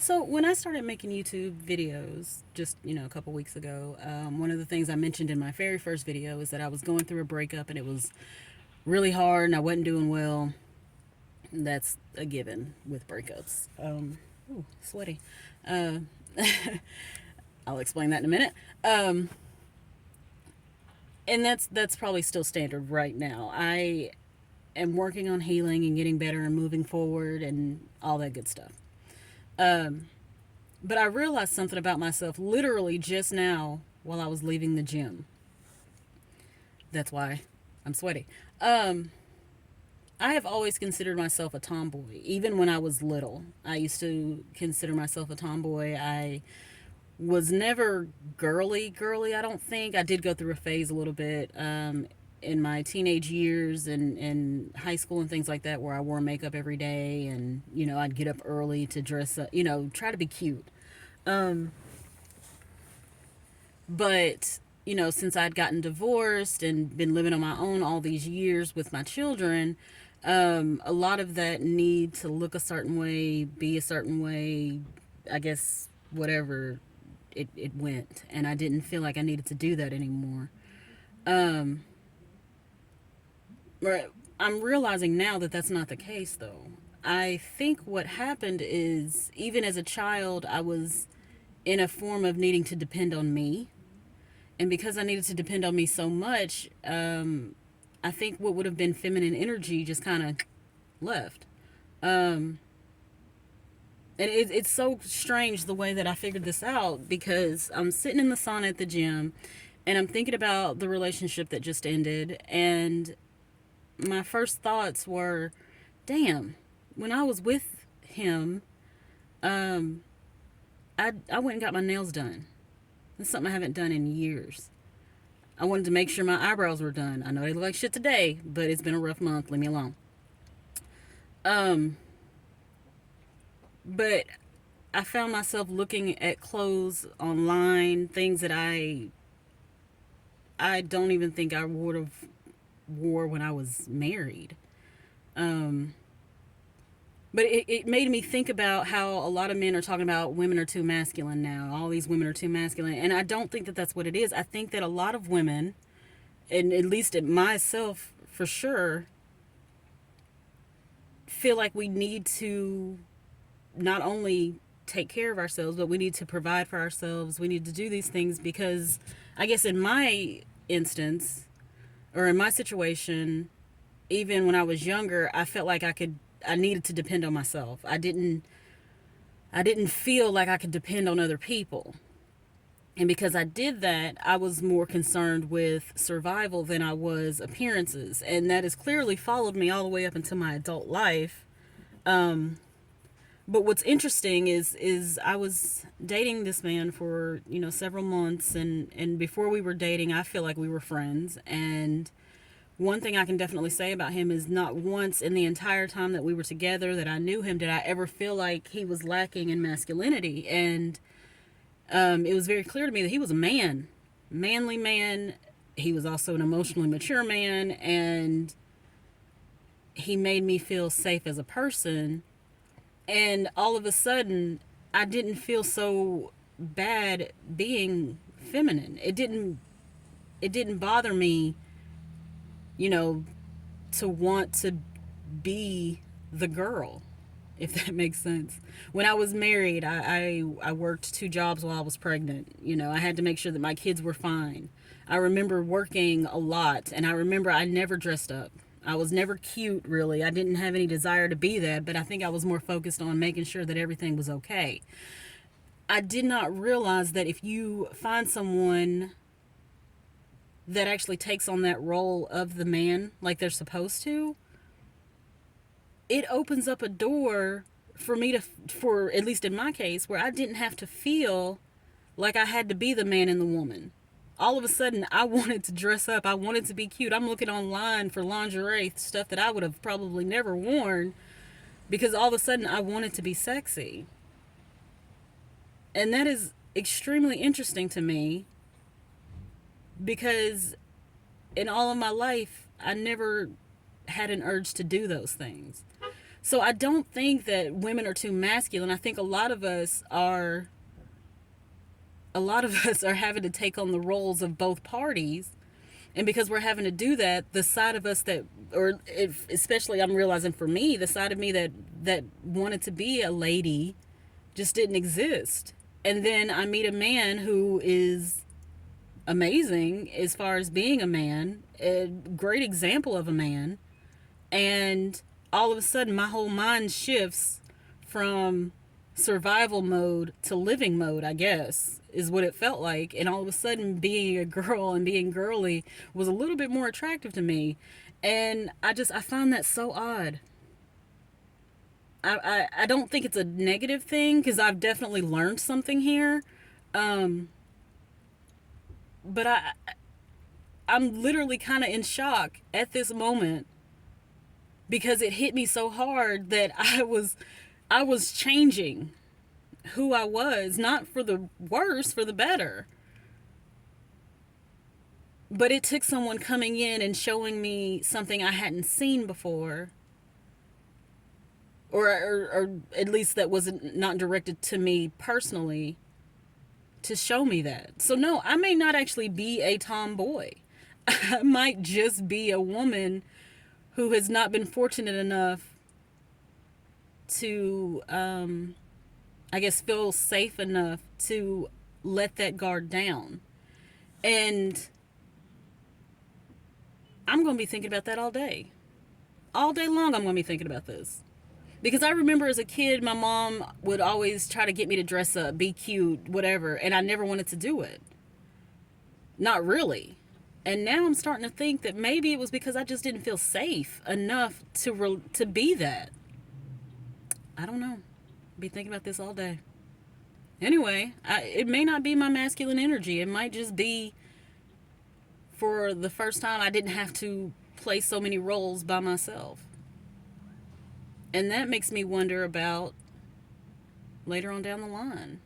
So when I started making YouTube videos just, a couple weeks ago, one of the things I mentioned in my very first video is that I was going through a breakup and it was really hard and I wasn't doing well. That's a given with breakups. Ooh, sweaty. Uh, I'll explain that in a minute. Um, and that's probably still standard right now. I am working on healing and getting better and moving forward and all that good stuff. Um, But I realized something about myself literally just now while I was leaving the gym. That's why I'm sweaty. Um, I have always considered myself a tomboy, even when I was little. I used to consider myself a tomboy. I was never girly, I don't think. I did go through a phase a little bit in my teenage years and high school and things like that where I wore makeup every day and, I'd get up early to dress up, try to be cute. Um, But, since I'd gotten divorced and been living on my own all these years with my children, a lot of that need to look a certain way, be a certain way, I guess, whatever, it went. And I didn't feel like I needed to do that anymore. Um, right, I'm realizing now that that's not the case, though. I think what happened is, even as a child, I was in a form of needing to depend on me, and because I needed to depend on me so much, I think what would have been feminine energy just kind of left. Um, and it's so strange the way that I figured this out because I'm sitting in the sauna at the gym and I'm thinking about the relationship that just ended. And my first thoughts were, damn, when I was with him, um, I went and got my nails done. That's something I haven't done in years. I wanted to make sure my eyebrows were done. I know they look like shit today, but it's been a rough month. Leave me alone. Um, but I found myself looking at clothes online, things that I don't even think I would have wore when I was married. Um, but it made me think about how a lot of men are talking about women are too masculine now. All these women are too masculine, and I don't think that that's what it is. I think that a lot of women, and at least at myself for sure, feel like we need to not only take care of ourselves, but we need to provide for ourselves. We need to do these things because I guess in my instance or in my situation, even when I was younger, I felt like I needed to depend on myself. I didn't feel like I could depend on other people. And because I did that, I was more concerned with survival than I was appearances. And that has clearly followed me all the way up into my adult life. Um, but what's interesting is I was dating this man for, several months, and before we were dating, I feel like we were friends. And one thing I can definitely say about him is not once in the entire time that we were together that I knew him did I ever feel like he was lacking in masculinity. And it was very clear to me that he was a man, manly man. He was also an emotionally mature man, and he made me feel safe as a person. And all of a sudden, I didn't feel so bad being feminine. It didn't bother me, you know, to want to be the girl, if that makes sense. When I was married, I worked two jobs while I was pregnant. I had to make sure that my kids were fine. I remember working a lot, and I remember I never dressed up. I was never cute, really. I didn't have any desire to be that, but I think I was more focused on making sure that everything was okay. I did not realize that if you find someone that actually takes on that role of the man like they're supposed to, it opens up a door for me to, for at least in my case, where I didn't have to feel like I had to be the man and the woman. All of a sudden, I wanted to dress up. I wanted to be cute. I'm looking online for lingerie, stuff that I would have probably never worn, because all of a sudden I wanted to be sexy. And that is extremely interesting to me because in all of my life, I never had an urge to do those things. So I don't think that women are too masculine. I think a lot of us are having to take on the roles of both parties. And because we're having to do that, the side of us that, or if, especially I'm realizing for me, the side of me that wanted to be a lady just didn't exist. And then I meet a man who is amazing as far as being a man, a great example of a man. And all of a sudden, my whole mind shifts from survival mode to living mode, I guess, is what it felt like. And all of a sudden, being a girl and being girly was a little bit more attractive to me. And I find that so odd. I don't think it's a negative thing because I've definitely learned something here. Um, but I'm literally kind of in shock at this moment because it hit me so hard that I was changing who I was, not for the worse, for the better. But it took someone coming in and showing me something I hadn't seen before, or at least that wasn't not directed to me personally, to show me that. So no, I may not actually be a tomboy. I might just be a woman who has not been fortunate enough to, I guess, feel safe enough to let that guard down. And I'm going to be thinking about that all day. All day long, I'm going to be thinking about this. Because I remember as a kid, my mom would always try to get me to dress up, be cute, whatever, and I never wanted to do it. Not really. And now I'm starting to think that maybe it was because I just didn't feel safe enough to be that. I don't know. I'll be thinking about this all day. Anyway, it may not be my masculine energy. It might just be for the first time I didn't have to play so many roles by myself. And that makes me wonder about later on down the line.